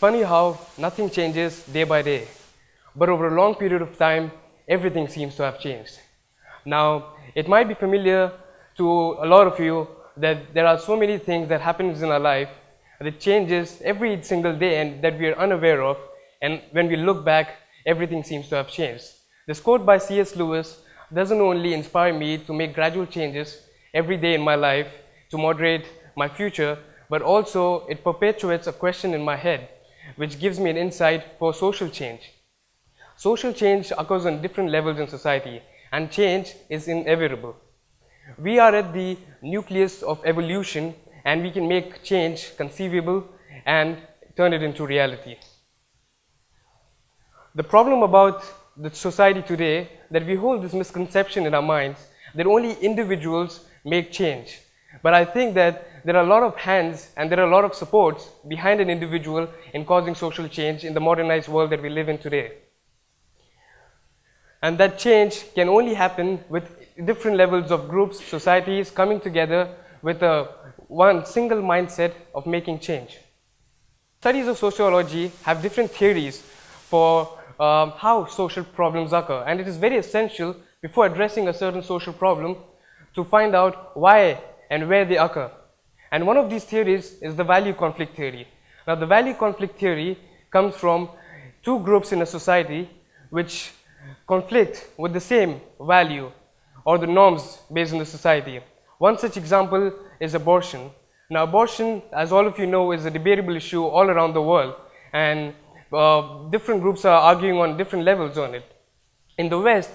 funny how nothing changes day by day, but over a long period of time, everything seems to have changed. Now, it might be familiar to a lot of you that there are so many things that happens in our life that changes every single day and that we are unaware of, and when we look back, everything seems to have changed. This quote by C.S. Lewis doesn't only inspire me to make gradual changes every day in my life to moderate my future, but also it perpetuates a question in my head, which gives me an insight for social change. Social change occurs on different levels in society, and change is inevitable. We are at the nucleus of evolution, and we can make change conceivable and turn it into reality. The problem about the society today that we hold this misconception in our minds that only individuals make change. But I think that there are a lot of hands and there are a lot of supports behind an individual in causing social change in the modernized world that we live in today. And that change can only happen with different levels of groups, societies coming together with one single mindset of making change. Studies of sociology have different theories for how social problems occur, and it is very essential before addressing a certain social problem to find out why and where they occur. And one of these theories is the value conflict theory. Now, the value conflict theory comes from two groups in a society which conflict with the same value or the norms based on the society. One such example is abortion. Now, abortion, as all of you know, is a debatable issue all around the world, and different groups are arguing on different levels on it. In the West,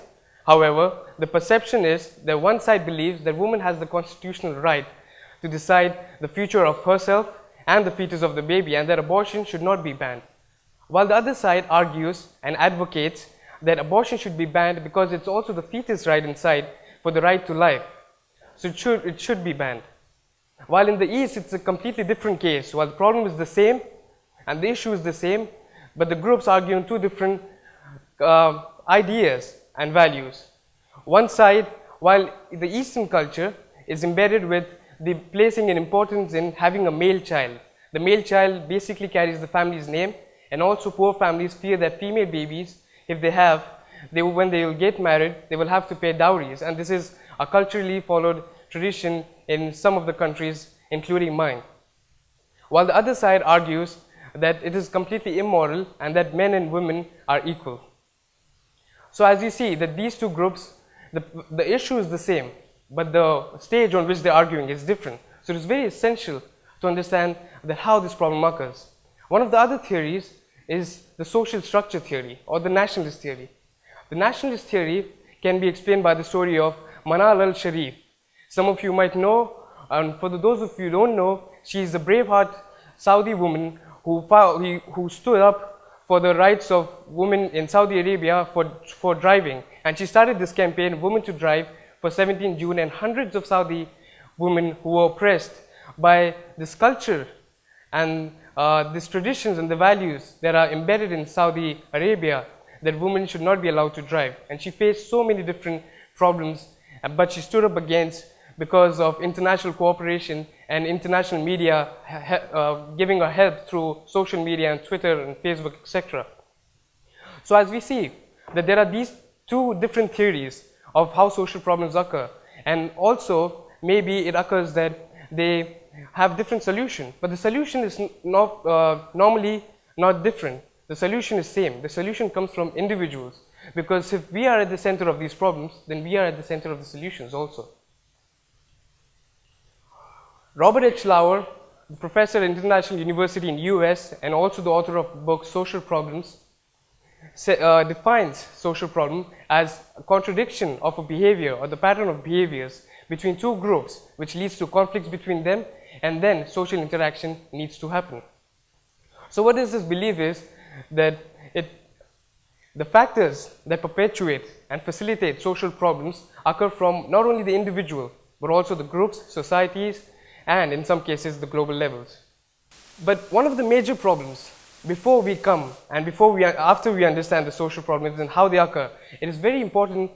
however, the perception is that one side believes that woman has the constitutional right to decide the future of herself and the fetus of the baby, and that abortion should not be banned. While the other side argues and advocates that abortion should be banned because it's also the fetus right inside for the right to life. So it should be banned. While in the East, it's a completely different case. While the problem is the same and the issue is the same, but the groups argue on two different ideas and values. One side, while the Eastern culture is embedded with the placing an importance in having a male child. The male child basically carries the family's name, and also poor families fear that female babies, if they have, when they will get married, they will have to pay dowries, and this is a culturally followed tradition in some of the countries, including mine. While the other side argues that it is completely immoral and that men and women are equal. So as you see that these two groups, the issue is the same, but the stage on which they're arguing is different. So it is very essential to understand that how this problem occurs. One of the other theories is the social structure theory or the nationalist theory. The nationalist theory can be explained by the story of Manal al-Sharif. Some of you might know, and for those of you who don't know, she is a braveheart Saudi woman who stood up for the rights of women in Saudi Arabia for driving. And she started this campaign, Women to Drive, for 17 June, and hundreds of Saudi women who were oppressed by this culture and these traditions and the values that are embedded in Saudi Arabia, that women should not be allowed to drive. And she faced so many different problems, but she stood up against because of international cooperation and international media giving her help through social media and Twitter and Facebook, etc. So as we see that there are these two different theories of how social problems occur, and also maybe it occurs that they have different solutions, but the solution is normally not different. The solution is same. The solution comes from individuals, because if we are at the center of these problems, then we are at the center of the solutions also. Robert H. Lauer, the professor at International University in US and also the author of the book Social Problems, defines social problem as a contradiction of a behavior or the pattern of behaviors between two groups, which leads to conflicts between them, and then social interaction needs to happen. So what does this believe is that the factors that perpetuate and facilitate social problems occur from not only the individual, but also the groups, societies, and in some cases the global levels. But one of the major problems before we come and after we understand the social problems and how they occur, it is very important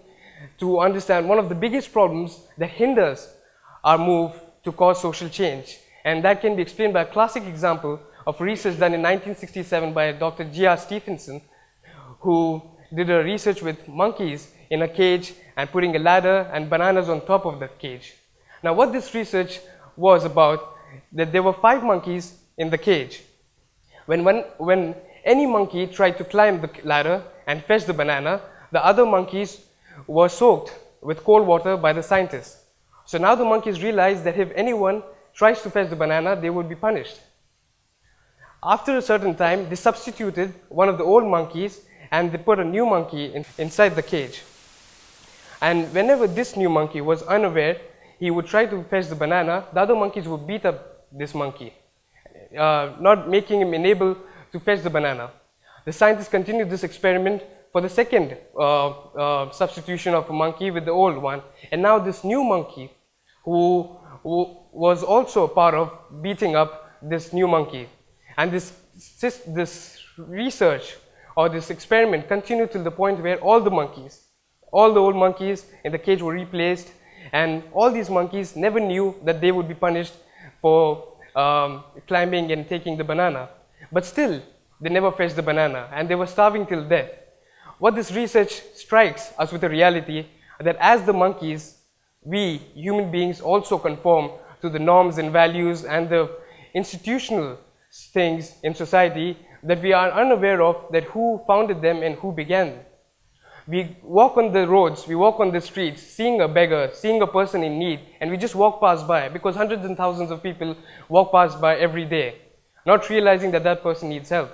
to understand one of the biggest problems that hinders our move to cause social change, and that can be explained by a classic example of research done in 1967 by Dr. G.R. Stephenson, who did a research with monkeys in a cage and putting a ladder and bananas on top of the cage. Now what this research was about, that there were 5 monkeys in the cage. When any monkey tried to climb the ladder and fetch the banana, the other monkeys were soaked with cold water by the scientists. So now the monkeys realized that if anyone tries to fetch the banana, they would be punished. After a certain time, they substituted one of the old monkeys and they put a new monkey inside the cage. And whenever this new monkey was unaware, he would try to fetch the banana, the other monkeys would beat up this monkey, not making him unable to fetch the banana. The scientists continued this experiment for the second substitution of a monkey with the old one. And now this new monkey, who was also part of beating up this new monkey. And this research or this experiment continued till the point where all the old monkeys in the cage were replaced, and all these monkeys never knew that they would be punished for climbing and taking the banana. But still, they never fetched the banana and they were starving till death. What this research strikes us with a reality that as the monkeys, we human beings also conform to the norms and values and the institutional things in society that we are unaware of, that who founded them and who began them. We walk on the roads, we walk on the streets, seeing a beggar, seeing a person in need, and we just walk past by because hundreds and thousands of people walk past by every day, not realizing that that person needs help.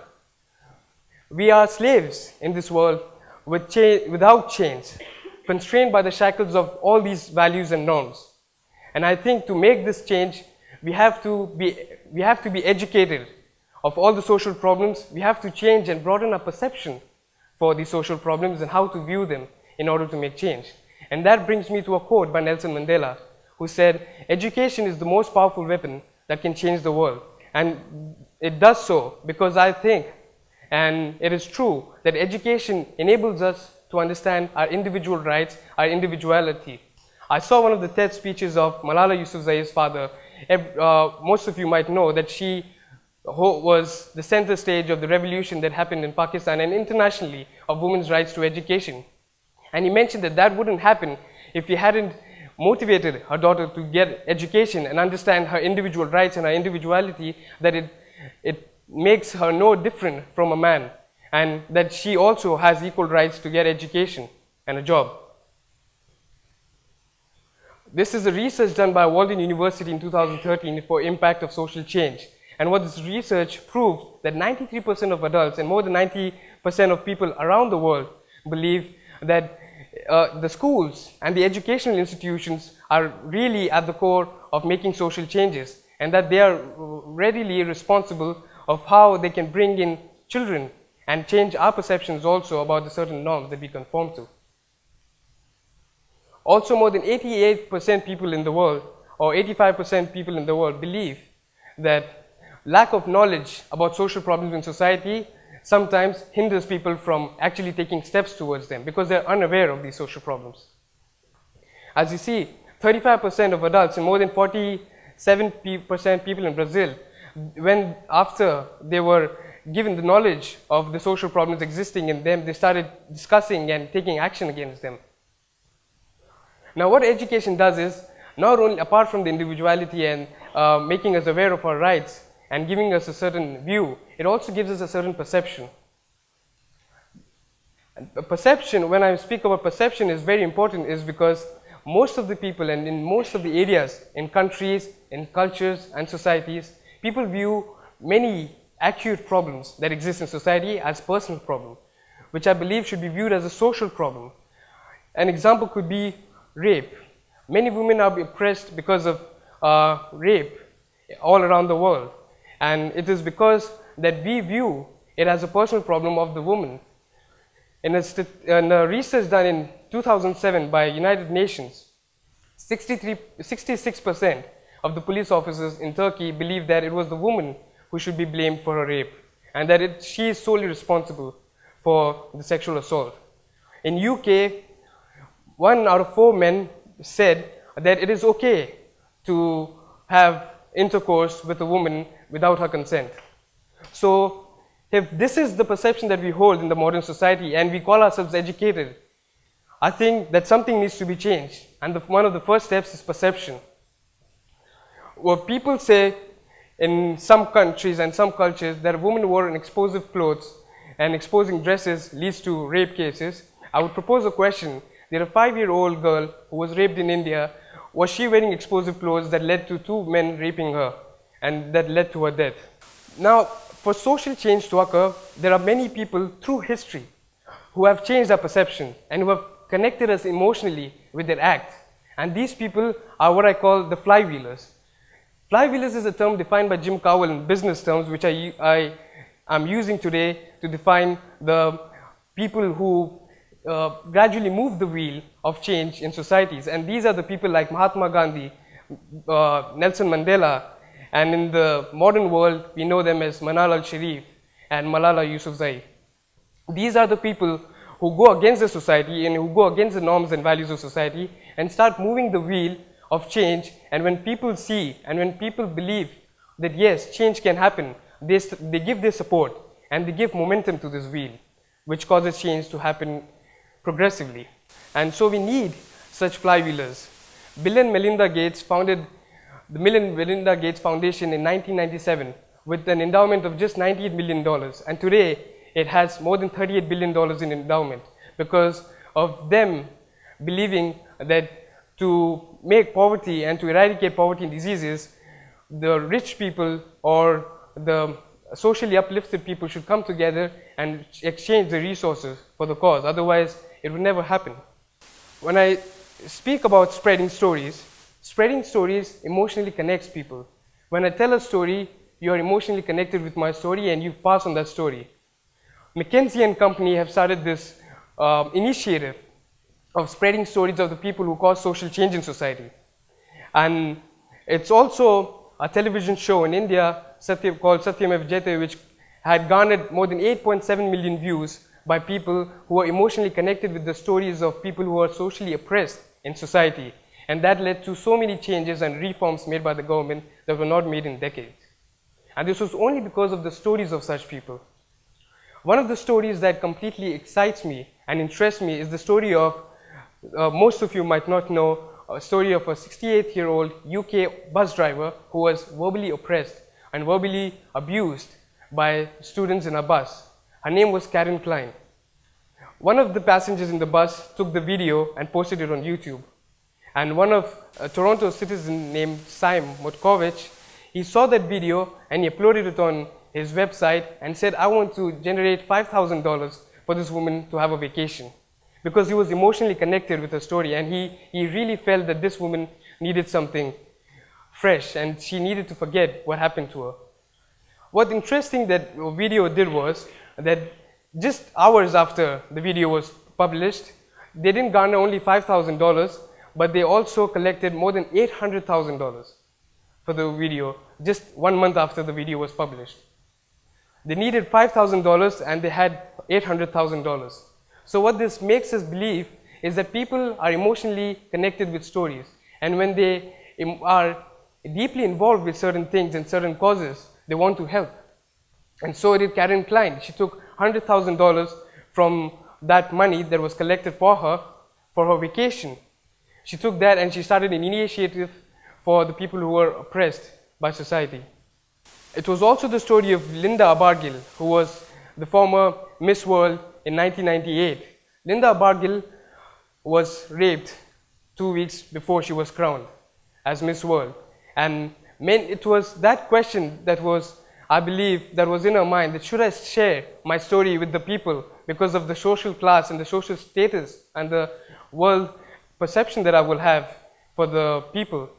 We are slaves in this world without chains, constrained by the shackles of all these values and norms. And I think to make this change, we have to be educated of all the social problems. We have to change and broaden our perception for these social problems and how to view them in order to make change. And that brings me to a quote by Nelson Mandela, who said, "Education is the most powerful weapon that can change the world." And it does so because I think, and it is true, that education enables us to understand our individual rights, our individuality. I saw one of the TED speeches of Malala Yousafzai's father. Most of you might know that she was the center stage of the revolution that happened in Pakistan and internationally of women's rights to education. And he mentioned that that wouldn't happen if he hadn't motivated her daughter to get education and understand her individual rights and her individuality, that it makes her no different from a man, and that she also has equal rights to get education and a job. This is a research done by Walden University in 2013 for impact of social change. And what this research proved, that 93% of adults and more than 90% of people around the world believe that the schools and the educational institutions are really at the core of making social changes, and that they are readily responsible of how they can bring in children and change our perceptions also about the certain norms that we conform to. Also, more than 88% people in the world, or 85% people in the world, believe that lack of knowledge about social problems in society sometimes hinders people from actually taking steps towards them because they're unaware of these social problems. As you see, 35% of adults and more than 47% people in Brazil, after they were given the knowledge of the social problems existing in them, they started discussing and taking action against them. Now, what education does is, not only apart from the individuality and making us aware of our rights and giving us a certain view, it also gives us a certain perception. Perception, when I speak about perception, is very important, is because most of the people and in most of the areas, in countries, in cultures and societies, people view many acute problems that exist in society as personal problems, which I believe should be viewed as a social problem. An example could be rape. Many women are oppressed because of rape all around the world. And it is because that we view it as a personal problem of the woman. In a research done in 2007 by United Nations, 66% of the police officers in Turkey believe that it was the woman who should be blamed for a rape, and that she is solely responsible for the sexual assault. In UK, 1 out of 4 men said that it is okay to have intercourse with a woman without her consent. So if this is the perception that we hold in the modern society and we call ourselves educated, I think that something needs to be changed, and one of the first steps is perception. What people say in some countries and some cultures that a woman wearing exposing clothes and exposing dresses leads to rape cases, I would propose a question. There a 5-year-old girl who was raped in India. Was she wearing explosive clothes that led to 2 men raping her and that led to her death? Now, for social change to occur, there are many people through history who have changed our perception and who have connected us emotionally with their act. And these people are what I call the flywheelers. Flywheelers is a term defined by Jim Cowell in business terms, which I am using today to define the people who gradually move the wheel of change in societies. And these are the people like Mahatma Gandhi, Nelson Mandela, and in the modern world, we know them as Manal al-Sharif and Malala Yousafzai. These are the people who go against the society and who go against the norms and values of society and start moving the wheel of change. And when people see and when people believe that yes, change can happen, they give their support and they give momentum to this wheel, which causes change to happen progressively. And so we need such flywheelers. Bill and Melinda Gates founded the Bill and Melinda Gates Foundation in 1997 with an endowment of just $98 million. And today, it has more than $38 billion in endowment because of them believing that to make poverty and to eradicate poverty and diseases, the rich people or the socially uplifted people should come together and exchange the resources for the cause. Otherwise, it would never happen. When I speak about spreading stories emotionally connects people. When I tell a story, you are emotionally connected with my story and you pass on that story. McKinsey and Company have started this initiative of spreading stories of the people who cause social change in society. And it's also a television show in India called Satyamev Jayate, which had garnered more than 8.7 million views by people who are emotionally connected with the stories of people who are socially oppressed in society. And that led to so many changes and reforms made by the government that were not made in decades. And this was only because of the stories of such people. One of the stories that completely excites me and interests me is the story of, most of you might not know, a story of a 68-year-old UK bus driver who was verbally oppressed and verbally abused by students in a bus. Her name was Karen Klein. One of the passengers in the bus took the video and posted it on YouTube. And one of a Toronto citizen named Sim Motkovich, he saw that video and he uploaded it on his website and said, I want to generate $5,000 for this woman to have a vacation. Because he was emotionally connected with her story and he really felt that this woman needed something fresh and she needed to forget what happened to her. What interesting that video did was that just hours after the video was published, they didn't garner only $5,000, but they also collected more than $800,000 for the video just 1 month after the video was published. They needed $5,000 and they had $800,000. So what this makes us believe is that people are emotionally connected with stories, and when they are deeply involved with certain things and certain causes, they want to help. And so did Karen Klein. She took $100,000 from that money that was collected for her vacation. She took that and she started an initiative for the people who were oppressed by society. It was also the story of Linda Abargil, who was the former Miss World in 1998. Linda Abargil was raped 2 weeks before she was crowned as Miss World. And it was that question that was, I believe, that was in her mind, that should I share my story with the people because of the social class and the social status and the world perception that I will have for the people.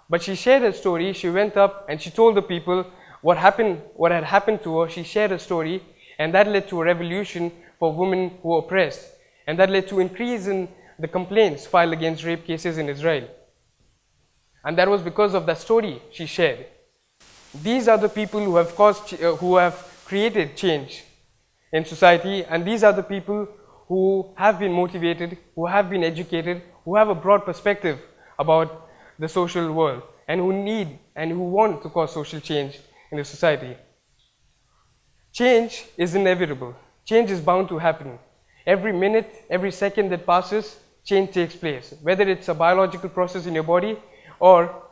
But she shared her story. She went up and she told the people what had happened to her. She shared her story, and that led to a revolution for women who were oppressed, and that led to increase in the complaints filed against rape cases in Israel. And that was because of that story she shared. These are the people who have created change in society, and these are the people who have been motivated, who have been educated, who have a broad perspective about the social world, and who need and who want to cause social change in the society. Change is inevitable. Change is bound to happen. Every minute, every second that passes, change takes place. Whether it's a biological process in your body or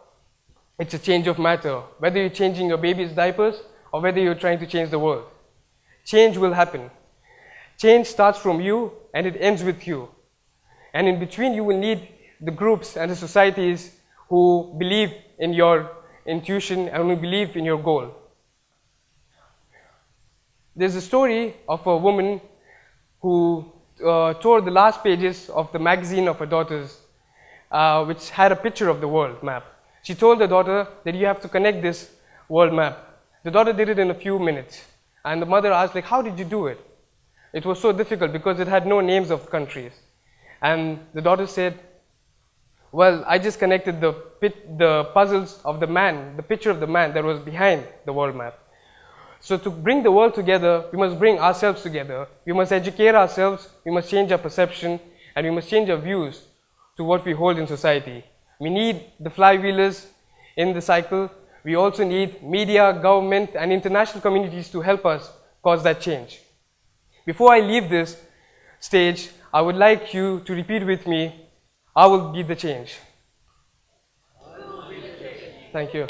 it's a change of matter. Whether you're changing your baby's diapers or whether you're trying to change the world. Change will happen. Change starts from you and it ends with you. And in between you will need the groups and the societies who believe in your intuition and who believe in your goal. There's a story of a woman who tore the last pages of the magazine of her daughters, which had a picture of the world map. She told her daughter that you have to connect this world map. The daughter did it in a few minutes. And the mother asked, like, how did you do it? It was so difficult because it had no names of countries. And the daughter said, well, I just connected the puzzles of the man, the picture of the man that was behind the world map. So to bring the world together, we must bring ourselves together. We must educate ourselves, we must change our perception, and we must change our views to what we hold in society. We need the flywheelers in the cycle. We also need media, government, and international communities to help us cause that change. Before I leave this stage, I would like you to repeat with me, I will be the change. Thank you.